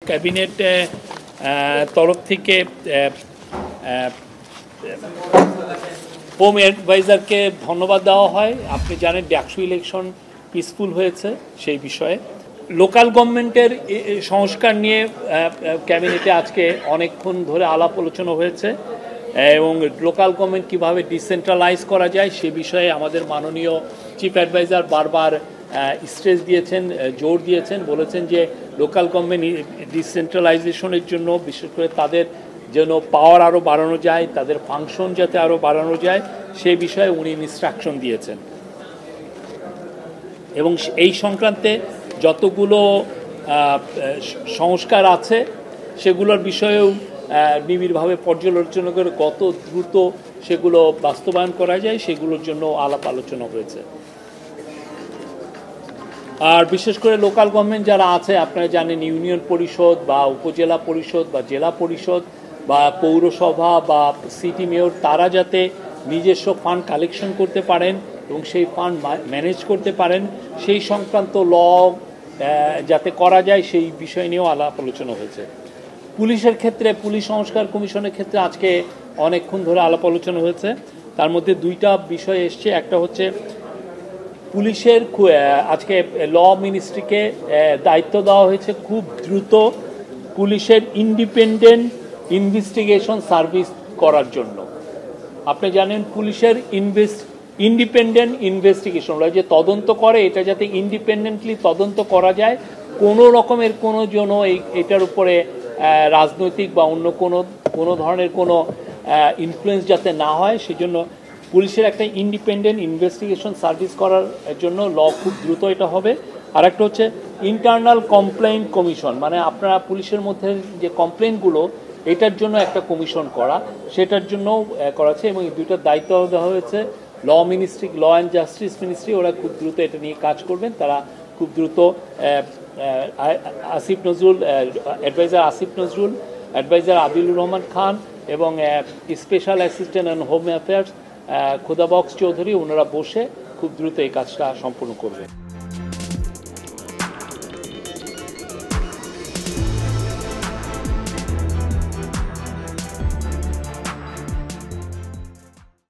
Cabinet তরফ থেকে home অ্যাডভাইজারকে ধন্যবাদ দেওয়া হয়। আপনি জানেন ডাকসু ইলেকশন পিসফুল হয়েছে সেই বিষয়ে। লোকাল গভর্নমেন্টের সংস্কার নিয়ে ক্যাবিনেটে আজকে অনেকক্ষণ ধরে আলাপ আলোচনা হয়েছে এবং লোকাল গভর্নমেন্ট কীভাবে ডিসেন্ট্রালাইজ করা যায় সে বিষয়ে আমাদের মাননীয় চিফ অ্যাডভাইজার বারবার স্ট্রেস দিয়েছেন, জোর দিয়েছেন, বলেছেন যে লোকাল গভর্নমেন্ট ডিসেন্ট্রালাইজেশনের জন্য বিশেষ করে তাদের যেন পাওয়ার আরও বাড়ানো যায়, তাদের ফাংশন যাতে আরও বাড়ানো যায় সেই বিষয়ে উনি ইনস্ট্রাকশন দিয়েছেন এবং এই সংক্রান্তে যতগুলো সংস্কার আছে সেগুলোর বিষয়েও নিবিড়ভাবে পর্যালোচনা করে কত দ্রুত সেগুলো বাস্তবায়ন করা যায় সেগুলোর জন্য আলাপ আলোচনা হয়েছে। আর বিশেষ করে লোকাল গভর্নমেন্ট যারা আছে আপনারা জানেন ইউনিয়ন পরিষদ বা উপজেলা পরিষদ বা জেলা পরিষদ বা পৌরসভা বা সিটি মেয়র তারা যাতে নিজস্ব ফান্ড কালেকশন করতে পারেন এবং সেই ফান্ড ম্যানেজ করতে পারেন সেই সংক্রান্ত ল যাতে করা যায় সেই বিষয় নিয়েও আলাপ আলোচনা হয়েছে। পুলিশের ক্ষেত্রে পুলিশ সংস্কার কমিশনের ক্ষেত্রে আজকে অনেকক্ষণ ধরে আলাপ আলোচনা হয়েছে। তার মধ্যে দুইটা বিষয় এসছে। একটা হচ্ছে পুলিশের আজকে ল মিনিস্ট্রিকে দায়িত্ব দেওয়া হয়েছে খুব দ্রুত পুলিশের ইন্ডিপেন্ডেন্ট ইনভেস্টিগেশন সার্ভিস করার জন্য। আপনি জানেন পুলিশের ইন্ডিপেন্ডেন্ট ইনভেস্টিগেশন যে তদন্ত করে এটা যাতে ইন্ডিপেন্ডেন্টলি তদন্ত করা যায়, কোনো রকমের কোনো জন্য এটার উপরে রাজনৈতিক বা অন্য কোনো ধরনের কোনো ইনফ্লুয়েন্স যাতে না হয় সেজন্য পুলিশের একটা ইন্ডিপেন্ডেন্ট ইনভেস্টিগেশন সার্ভিস করার জন্য ল খুব দ্রুত এটা হবে। আর একটা হচ্ছে ইন্টারনাল কমপ্লেইন্ট কমিশন, মানে আপনারা পুলিশের মধ্যে যে কমপ্লেইনগুলো এটার জন্য একটা কমিশন করা, সেটার জন্য করা আছে এবং দুইটার দায়িত্ব দেওয়া হয়েছে law ministry, law and justice ministry. ওরা খুব দ্রুত এটা নিয়ে কাজ করবেন। তারা খুব দ্রুত আসিফ নজরুল অ্যাডভাইজার আসিফ নজরুল, অ্যাডভাইজার আদিলুর রহমান খান এবং special assistant and home affairs Khudabaksh Chowdhury, ওনারা বসে খুব দ্রুত এই কাজটা সম্পূর্ণ করবেন।